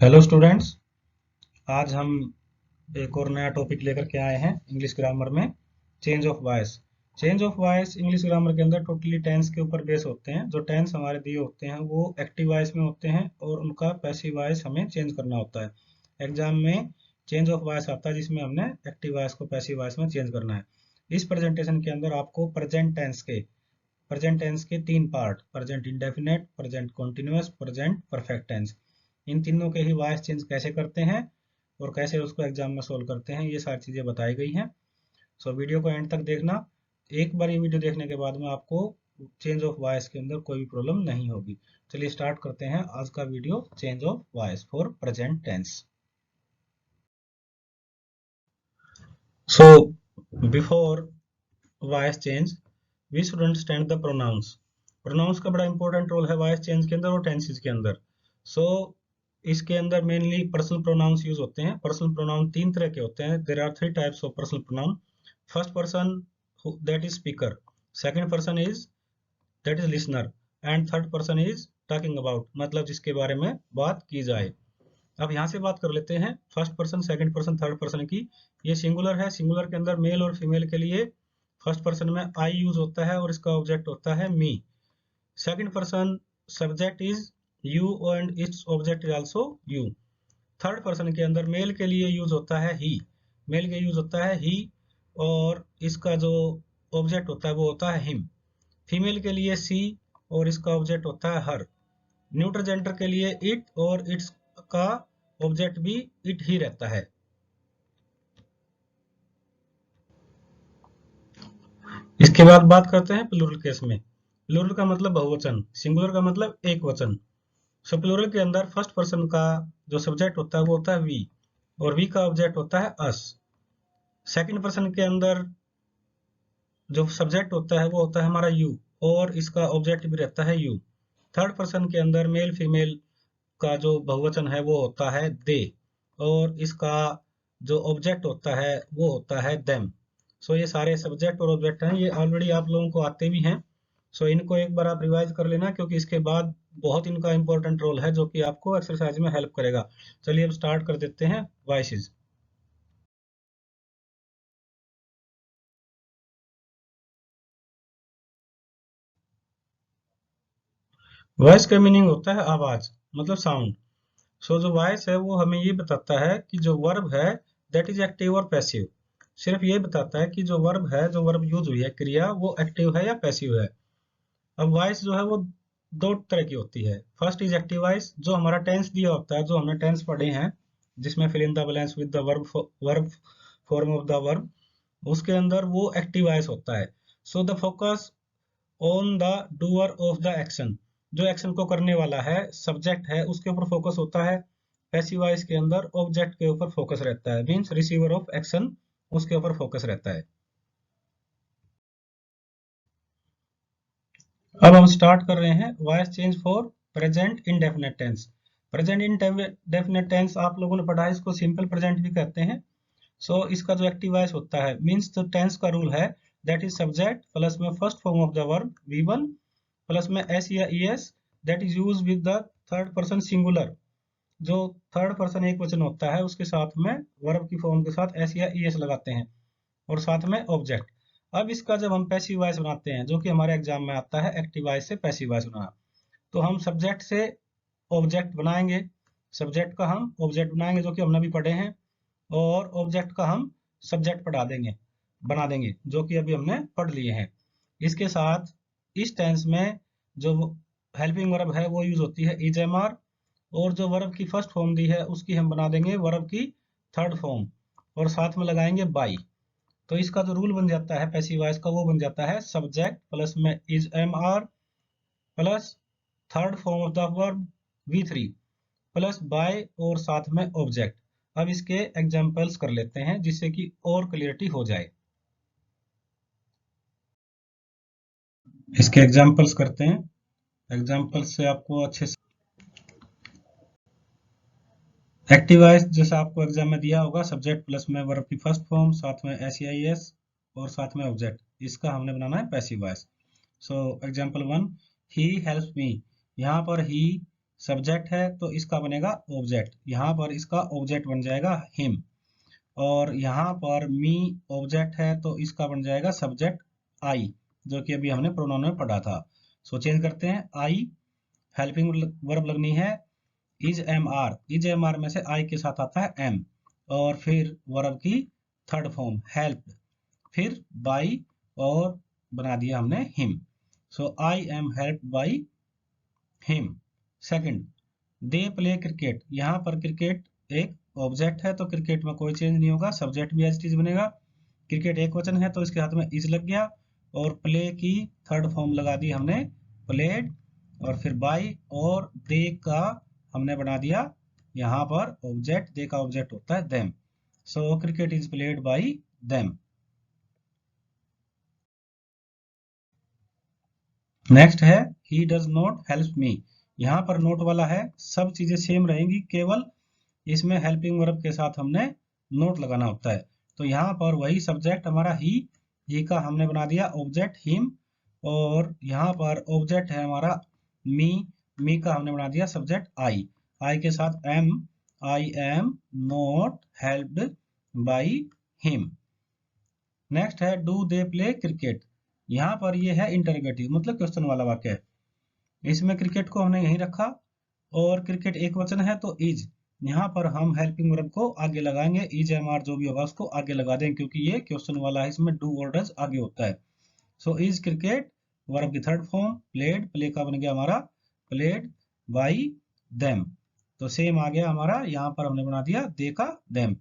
Hello students. आज हम एक और नया टॉपिक लेकर के आए हैं इंग्लिश ग्रामर में। Change of voice. Change of voice English grammar के अंदर टोटली टेंस के ऊपर बेस होते हैं। जो टेंस हमारे दिए होते हैं वो एक्टिव वॉइस में होते हैं और उनका पैसिव वॉइस हमें चेंज करना होता है। एग्जाम में चेंज ऑफ वॉइस आता है जिसमें हमने एक्टिव वॉइस को पैसिव वॉइस में चेंज करना है। इस प्रेजेंटेशन के अंदर आपको प्रेजेंट टेंस के तीन part, present indefinite, present continuous, present perfect tense, इन तीनों के ही वॉइस चेंज कैसे करते हैं और कैसे उसको एग्जाम में सोल्व करते हैं, ये सारी चीजें बताई गई हैं। सो वीडियो को एंड तक देखना। एक बार ये वीडियो देखने के बाद में आपको चेंज ऑफ वॉइस के अंदर कोई भी प्रॉब्लम नहीं होगी। चलिए स्टार्ट करते हैं आज का video, change of voice for present tense. So before voice change we should understand the pronouns. Pronouns का बड़ा इंपॉर्टेंट रोल है वॉइस चेंज के अंदर और टेंसेस के अंदर। सो इसके अंदर मेनली पर्सनल प्रोनाउंस यूज होते हैं। पर्सनल प्रोनाउन तीन तरह के होते हैं। There are three types of personal pronoun. First person that is speaker, second person is that is listener, and third person is talking about, मतलब जिसके बारे में बात की जाए। अब यहाँ से बात कर लेते हैं first person, second person, third person की। ये सिंगुलर है। सिंगुलर के अंदर मेल और फीमेल के लिए फर्स्ट पर्सन में आई यूज होता है और इसका ऑब्जेक्ट होता है me. Second person subject is you and its object is also you. Third person के अंदर मेल के लिए यूज होता है ही, मेल के यूज होता है ही और इसका जो ऑब्जेक्ट होता है वो होता है हिम। फीमेल के लिए सी और इसका ऑब्जेक्ट होता है हर। न्यूट्रल जेंडर के लिए इट और इट्स का ऑब्जेक्ट भी इट ही रहता है। इसके बाद बात करते हैं प्लूरल केस में। प्लूरल का मतलब बहुवचन, सिंगुलर का मतलब एक वचन। सो प्लूरल के अंदर फर्स्ट पर्सन का जो सब्जेक्ट होता है वो होता है वी और वी का ऑब्जेक्ट होता है अस। सेकंड पर्सन के अंदर जो सब्जेक्ट होता है वो होता है हमारा यू और इसका ऑब्जेक्ट भी रहता है यू। थर्ड पर्सन के अंदर मेल फीमेल का जो बहुवचन है वो होता है दे और इसका जो ऑब्जेक्ट होता है वो होता है देम। सो ये सारे सब्जेक्ट और ऑब्जेक्ट हैं, ये ऑलरेडी आप लोगों को आते भी हैं। सो इनको एक बार आप रिवाइज कर लेना क्योंकि इसके बाद बहुत इनका इंपॉर्टेंट रोल है जो कि आपको एक्सरसाइज में हेल्प करेगा। चलिए अब स्टार्ट कर देते हैं वॉइसेस। वॉइस का मीनिंग होता है आवाज, मतलब साउंड। सो जो वॉइस है वो हमें ये बताता है कि जो वर्ब है दैट इज एक्टिव और पैसिव। सिर्फ ये बताता है कि जो वर्ब है, जो वर्ब यूज हुई है क्रिया, वो एक्टिव है या पैसिव है। अब वॉइस जो है वो दो तरह की होती है। फर्स्ट इज एक्टिव वॉइस, जो हमारा टेंस दिया होता है, जो हमने टेंस पढ़े हैं जिसमें fill in the blanks with the verb form of the verb, उसके अंदर वो एक्टिव वॉइस होता है। So the focus on the doer of the action, जो एक्शन को करने वाला है, सब्जेक्ट है, उसके ऊपर फोकस होता है। पैसिव वॉइस के अंदर ऑब्जेक्ट के ऊपर फोकस रहता है, मींस रिसीवर ऑफ एक्शन, उसके ऊपर फोकस रहता है। अब हम स्टार्ट कर रहे हैं voice change for present indefinite tense. Present indefinite tense आप लोगों ने पढ़ा है, इसको सिंपल प्रेजेंट भी कहते हैं। इसका जो एक्टिव वॉइस होता है, मींस जो टेंस का रूल है दैट इज सब्जेक्ट प्लस में first form of the verb V1 plus में एस या ES that is use with the third person singular. जो थर्ड पर्सन एक वचन होता है उसके साथ में वर्ब की फॉर्म के साथ एस या ES लगाते हैं और साथ में ऑब्जेक्ट। अब इसका जब हम पैसिव वॉइस बनाते हैं, जो कि हमारे एग्जाम में आता है एक्टिव वॉइस से पैसिव वॉइस बनाना, तो हम सब्जेक्ट से ऑब्जेक्ट बनाएंगे, सब्जेक्ट का हम ऑब्जेक्ट बनाएंगे जो कि हमने भी पढ़े हैं, और ऑब्जेक्ट का हम सब्जेक्ट बना देंगे जो कि अभी हमने पढ़ लिए हैं। इसके साथ इस टेंस में जो हेल्पिंग वर्ब है वो यूज होती है इज एम आर, और जो वर्ब की फर्स्ट फॉर्म दी है उसकी हम बना देंगे वर्ब की थर्ड फॉर्म और साथ में लगाएंगे बाई। तो इसका जो रूल बन जाता है पैसिव वॉइस का वो बन जाता है सब्जेक्ट प्लस में is am are plus third form of the verb V3 plus by और साथ में ऑब्जेक्ट। अब इसके एग्जांपल्स कर लेते हैं जिससे कि और क्लियरिटी हो जाए। इसके एग्जांपल्स करते हैं, एग्जांपल्स से आपको अच्छे से एक्टिव वॉइस जैसा आपको एग्जाम में दिया होगा, सब्जेक्ट प्लस में वर्ब की फर्स्ट फॉर्म साथ में SEIS और साथ में ऑब्जेक्ट, इसका हमने बनाना है passive voice. So example 1, he helps me. यहाँ पर ही सब्जेक्ट है तो इसका बनेगा ऑब्जेक्ट, यहाँ पर इसका ऑब्जेक्ट बन जाएगा हिम। और यहाँ पर मी ऑब्जेक्ट है तो इसका बन जाएगा सब्जेक्ट आई, जो कि अभी हमने प्रोनाउन में पढ़ा था। सो चेंज करते हैं, आई हेल्पिंग वर्ब लगनी है is am are, is am are में से आई के साथ आता है एम, और फिर वर्ब की थर्ड फॉर्म हेल्प्ड, फिर बाई और बना दिया हमने him. So I am helped by him. Second, they play cricket, यहाँ पर क्रिकेट एक ऑब्जेक्ट है तो क्रिकेट में कोई चेंज नहीं होगा, सब्जेक्ट भी एज इट इज बनेगा। क्रिकेट एक वचन है तो इसके हाथ में इज लग गया, और प्ले की थर्ड फॉर्म लगा दी हमने प्लेड, और फिर बाई और दे का हमने बना दिया यहाँ पर ऑब्जेक्ट, दे का ऑब्जेक्ट होता है them. So cricket is played by them. Next है he does not help me, यहाँ पर नोट वाला है, सब चीजें सेम रहेंगी, केवल इसमें हेल्पिंग वर्ब के साथ हमने नोट लगाना होता है। तो यहाँ पर वही सब्जेक्ट हमारा ही का हमने बना दिया ऑब्जेक्ट हिम, और यहाँ पर ऑब्जेक्ट है हमारा मी का हमने बना दिया सब्जेक्ट आई के साथ am, I am not helped by him. Next है डू दे प्ले क्रिकेट, यहाँ पर ये है इंटरोगेटिव मतलब क्वेश्चन वाला वाक्य है, इसमें क्रिकेट को हमने यहीं रखा, और क्रिकेट एक वचन है तो इज, यहाँ पर हम हेल्पिंग वर्ब को आगे लगाएंगे, इज एम आर जो भी होगा उसको आगे लगा देंगे, क्योंकि ये क्वेश्चन वाला है, इसमें डू और डज आगे होता है। सो इज क्रिकेट वर्ब की थर्ड फॉर्म प्लेड, प्ले का बन गया हमारा प्लेड बाई देम, तो सेम आ गया हमारा, यहाँ पर हमने बना दिया दे का देम।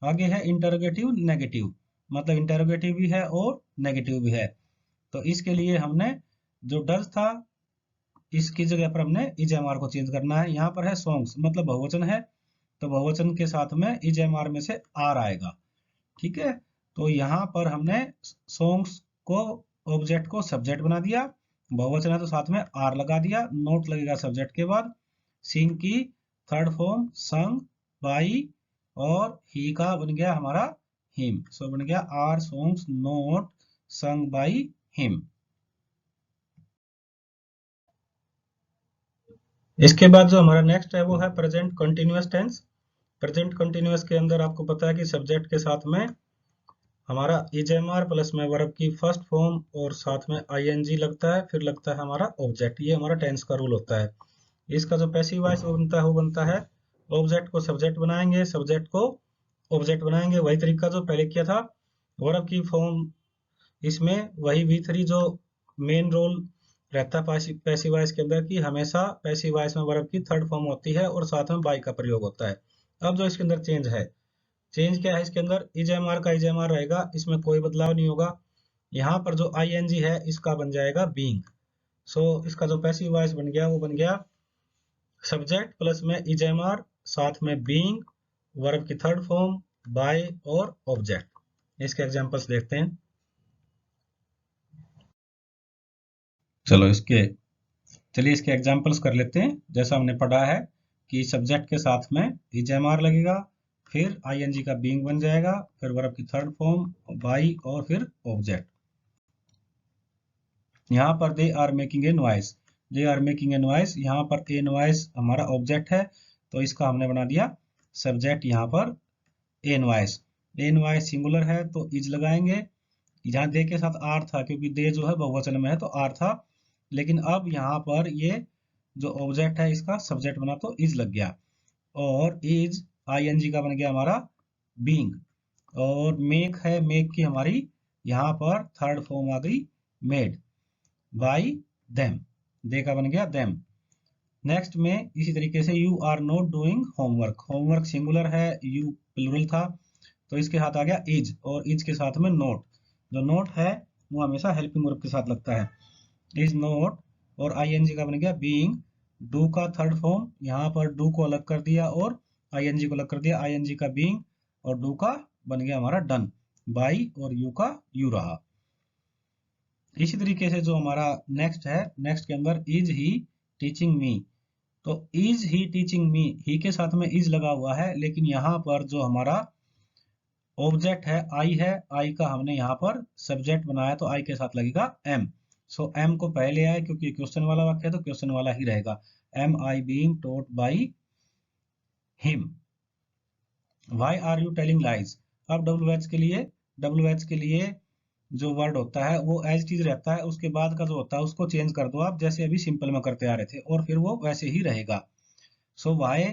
आगे है इंटरोगेटिव नेगेटिव, मतलब इंटरोगेटिव भी है और नेगेटिव भी है, तो इसके लिए हमने जो डज था इसकी जगह पर हमने इज एम आर को चेंज करना है। यहाँ पर है सॉन्ग्स, मतलब बहुवचन है तो बहुवचन के साथ में इज एम आर में से आर आएगा, ठीक है। तो यहाँ पर हमने सॉन्ग्स को ऑब्जेक्ट को सब्जेक्ट बना दिया, बहुवचन है तो साथ में आर लगा दिया, नोट लगेगा सब्जेक्ट के बाद, सिंग की थर्ड फॉर्म संग बाई, और ही का बन गया हमारा हिम, सो बन गया are songs not sung by him. इसके बाद जो हमारा नेक्स्ट है वो है present continuous tense. Present continuous के अंदर आपको पता है कि सब्जेक्ट के साथ में हमारा इजेमआर प्लस में वर्ब की फर्स्ट फॉर्म और साथ में आईएनजी लगता है, फिर लगता है हमारा ऑब्जेक्ट, ये हमारा टेंस का रूल होता है। इसका जो पैसिव वॉइस वो बनता है ऑब्जेक्ट को सब्जेक्ट बनाएंगे, सब्जेक्ट को ऑब्जेक्ट बनाएंगे, वही तरीका जो पहले किया था। वर्ब की फॉर्म इसमें वही V3 जो मेन रोल रहता है पैसिव वॉइस के अंदर, की हमेशा पैसिव वॉइस में वर्ब की थर्ड फॉर्म होती है और साथ में बाई का प्रयोग होता है। अब जो इसके अंदर चेंज है, चेंज क्या है इसके अंदर, इजेमआर का इजेमआर रहेगा, इसमें कोई बदलाव नहीं होगा। यहाँ पर जो आईएनजी है इसका बन जाएगा बीइंग। सो इसका जो पैसिव वॉइस बन गया वो बन गया सब्जेक्ट प्लस में इजेमआर साथ में बीइंग, वर्ब की थर्ड फॉर्म बाय और ऑब्जेक्ट। इसके एग्जांपल्स देखते हैं। चलिए इसके एग्जांपल्स कर लेते हैं। जैसा हमने पढ़ा है कि सब्जेक्ट के साथ में इजेमआर लगेगा, फिर आईएनजी का बीइंग बन जाएगा, फिर वर्ब की थर्ड फॉर्म बाई और फिर ऑब्जेक्ट। यहाँ पर they are making a noise, they are making a noise, यहाँ पर ए नॉइस हमारा ऑब्जेक्ट है तो इसका हमने बना दिया सब्जेक्ट, यहाँ पर ए नॉइस। ए नॉइस सिंगुलर है तो इज लगाएंगे, यहाँ दे के साथ आर था क्योंकि दे जो है बहुवचन में है तो आर था, लेकिन अब यहाँ पर ये जो ऑब्जेक्ट है इसका सब्जेक्ट बना तो इज लग गया, और इज आईएनजी का बन गया हमारा बीइंग, और मेक है, मेक की हमारी यहाँ पर थर्ड फॉर्म आ गई मेड बाई देम, दे का बन गया देम। नेक्स्ट में इसी तरीके से you are not doing homework, homework singular है, यू प्लूरल था तो इसके साथ आ गया इज, और इज के साथ में नोट, जो नोट है वो हमेशा हेल्पिंग वर्ब के साथ लगता है, इज नोट, और आईएनजी का बन गया बीइंग, डू का थर्ड फॉर्म, यहाँ पर डू को अलग कर दिया और आईएनजी को अलग कर दिया, आईएनजी का बीइंग, और डू का बन गया हमारा डन, बाई और यू का यू रहा। इसी तरीके से जो हमारा नेक्स्ट है, नेक्स्ट के अंदर इज ही टीचिंग मी, तो इज ही टीचिंग मी, ही के साथ में इज लगा हुआ है, लेकिन यहाँ पर जो हमारा ऑब्जेक्ट है आई का हमने यहाँ पर सब्जेक्ट बनाया तो आई के साथ लगेगा एम। सो एम को पहले आए क्योंकि क्वेश्चन वाला वाक्य है तो क्वेश्चन वाला ही रहेगा, am I being taught by him. why are you telling lies. अब WH के लिए जो वर्ड होता है वो एज इट इज रहता है, उसके बाद का जो होता है उसको चेंज कर दो आप, जैसे अभी सिंपल में करते आ रहे थे, और फिर वो वैसे ही रहेगा। सो वाई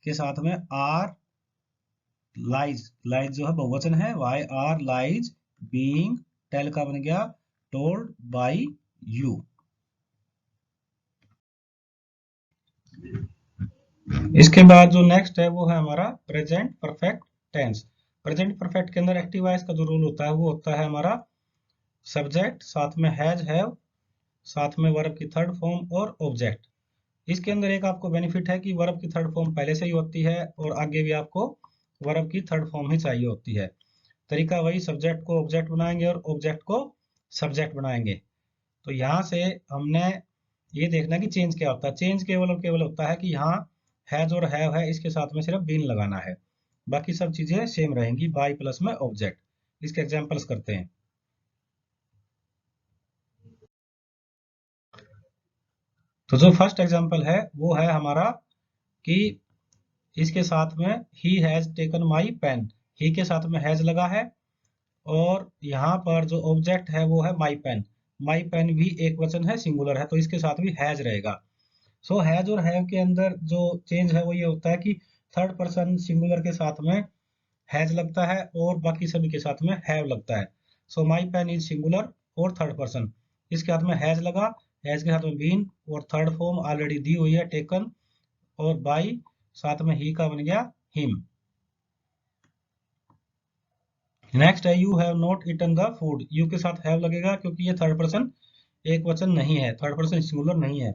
के साथ में आर लाइज, लाइज जो है बहुवचन है, why are lies being, tell का बन गया टोल्ड बाय यू। इसके बाद जो नेक्स्ट है वो है हमारा present perfect tense. Present perfect के अंदर एक्टिव वॉइस का जो रूल होता है वो होता है हमारा सब्जेक्ट, साथ में हैज हैव, साथ में वर्ब की थर्ड फॉर्म और ऑब्जेक्ट। इसके अंदर एक आपको बेनिफिट है कि वर्ब की थर्ड फॉर्म पहले से ही होती है और आगे भी आपको वर्ब की थर्ड फॉर्म ही चाहिए होती है। तरीका वही, सब्जेक्ट को ऑब्जेक्ट बनाएंगे और ऑब्जेक्ट को सब्जेक्ट बनाएंगे। तो यहाँ से हमने ये देखना कि चेंज क्या होता है। चेंज केवल और केवल होता है कि यहाँ हैज और हैव है, इसके साथ में सिर्फ बीन लगाना है, बाकी सब चीजें सेम रहेंगी, बाय प्लस में ऑब्जेक्ट। इसके एग्जांपल्स करते हैं। तो जो फर्स्ट एग्जांपल है वो है हमारा कि इसके साथ में he has taken my pen, he के साथ में हैज लगा है और यहाँ पर जो ऑब्जेक्ट है वो है माई पेन। माई पेन भी एक वचन है, सिंगुलर है, तो इसके साथ भी हैज रहेगा। सो हैज और हैव के अंदर जो चेंज है वो ये होता है कि थर्ड पर्सन सिंगुलर के साथ में हैज लगता है और बाकी सभी के साथ में हैव लगता है। सो माई पेन इज सिंगुलर और थर्ड पर्सन, इसके साथ में हैज लगा, हैज के साथ में बीन और थर्ड फॉर्म ऑलरेडी दी हुई है टेकन, और बाई साथ में ही का बन गया हिम। नेक्स्ट है you have not eaten the food, you के साथ हैव लगेगा क्योंकि ये थर्ड पर्सन एक वचन नहीं है, थर्ड पर्सन सिंगुलर नहीं है।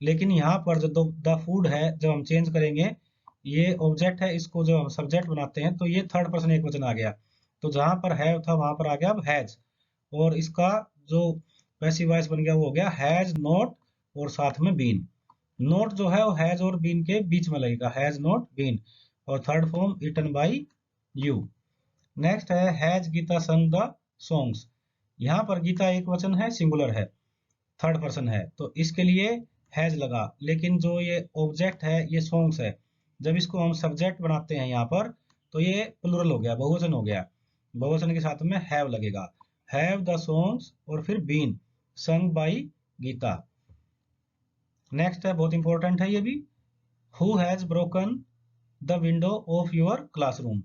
लेकिन यहाँ पर जो द फूड है जब हम चेंज करेंगे, ये ऑब्जेक्ट है, इसको जब हम सब्जेक्ट बनाते हैं तो ये थर्ड पर्सन एक वचन आ गया, तो जहां पर हैव था वहां पर आ गया अब हैज, और इसका जो पैसिव वॉइस बन गया वो हो गया हैज नॉट और साथ में बीन। नोट जो है वो हैज और बीन के बीच में लगेगा, हैज नॉट बीन, और third form eaten by you. Next है हैज गीता संग द सॉन्ग्स, यहाँ पर गीता एक वचन है, सिंगुलर है, थर्ड पर्सन है, तो इसके लिए हैज लगा। लेकिन जो ये ऑब्जेक्ट है ये सॉन्ग्स है, जब इसको हम सब्जेक्ट बनाते हैं यहाँ पर तो ये प्लूरल हो गया, बहुवचन हो गया, बहुवचन के साथ में हैव लगेगा, हैव द सॉन्ग्स और फिर बीन संग बाई गीता। नेक्स्ट है बहुत इंपॉर्टेंट है ये भी, who has broken the window of your classroom.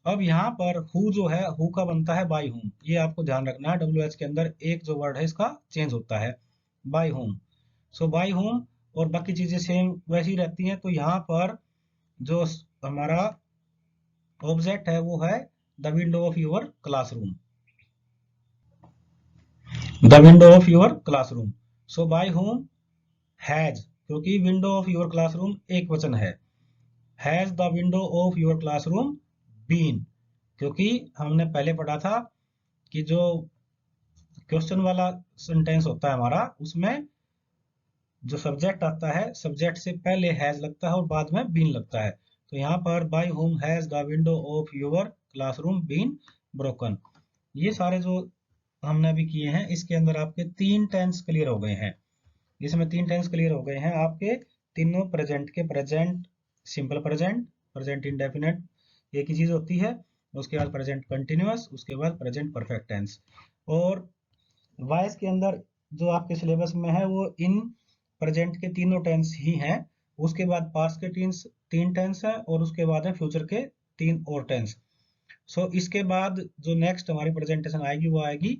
अब यहाँ पर हु जो है, हु का बनता है बाय हुम, ये आपको ध्यान रखना है, WH के अंदर एक जो वर्ड है इसका चेंज होता है, बाय हुम। सो बाय हुम और बाकी चीजें सेम वैसी रहती हैं। तो यहाँ पर जो हमारा ऑब्जेक्ट है वो है the window of your classroom, the window of your classroom. So by whom has, क्योंकि विंडो ऑफ योर क्लासरूम एक वचन है, has the window of your classroom been, क्योंकि हमने पहले पढ़ा था कि जो क्वेश्चन वाला सेंटेंस होता है हमारा, उसमें जो सब्जेक्ट आता है सब्जेक्ट से पहले हैज लगता है और बाद में बीन लगता है। तो यहाँ पर by whom has the window of your classroom been broken. ये सारे जो हमने अभी किए हैं इसके अंदर आपके 3 टेंस क्लियर हो गए हैं, इसमें 3 टेंस क्लियर हो गए हैं आपके तीनों प्रेजेंट के, present simple present, present indefinite एक ही चीज होती है, उसके बाद प्रेजेंट कंटिन्यूअस, उसके बाद प्रेजेंट परफेक्ट टेंस। और वॉइस के अंदर जो आपके सिलेबस में है वो इन प्रेजेंट के तीनों टेंस ही हैं, उसके बाद पास्ट के 3 टेंस है और उसके बाद है फ्यूचर के 3 और टेंस। सो इसके बाद जो नेक्स्ट हमारी प्रेजेंटेशन आएगी वो आएगी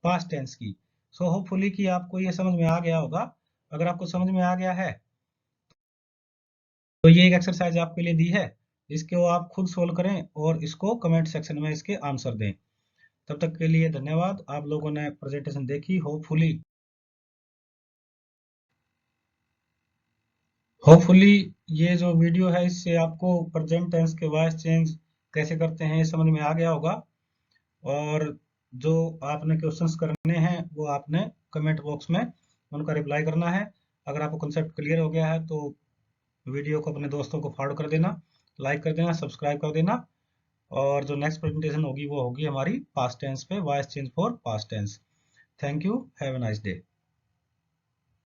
पास्ट टेंस की। सो होपफुली कि आपको ये समझ में आ गया होगा। अगर आपको समझ में आ गया है तो ये एक एक्सरसाइज आपके लिए दी है, इसको आप खुद सोल्व करें और इसको कमेंट सेक्शन में इसके आंसर दें। तब तक के लिए धन्यवाद। आप लोगों ने प्रेजेंटेशन देखी, होपफुली ये जो वीडियो है इससे आपको प्रेजेंट टेंस के वॉइस चेंज कैसे करते हैं ये समझ में आ गया होगा। और जो आपने क्वेश्चंस करने हैं वो आपने कमेंट बॉक्स में उनका रिप्लाई करना है। अगर आपको कंसेप्ट क्लियर हो गया है तो वीडियो को अपने दोस्तों को फॉरवर्ड कर देना, लाइक कर देना, सब्सक्राइब कर देना। और जो नेक्स्ट प्रेजेंटेशन होगी वो होगी हमारी पास्ट टेंस पे, voice change for past tense. Thank you, have a nice day.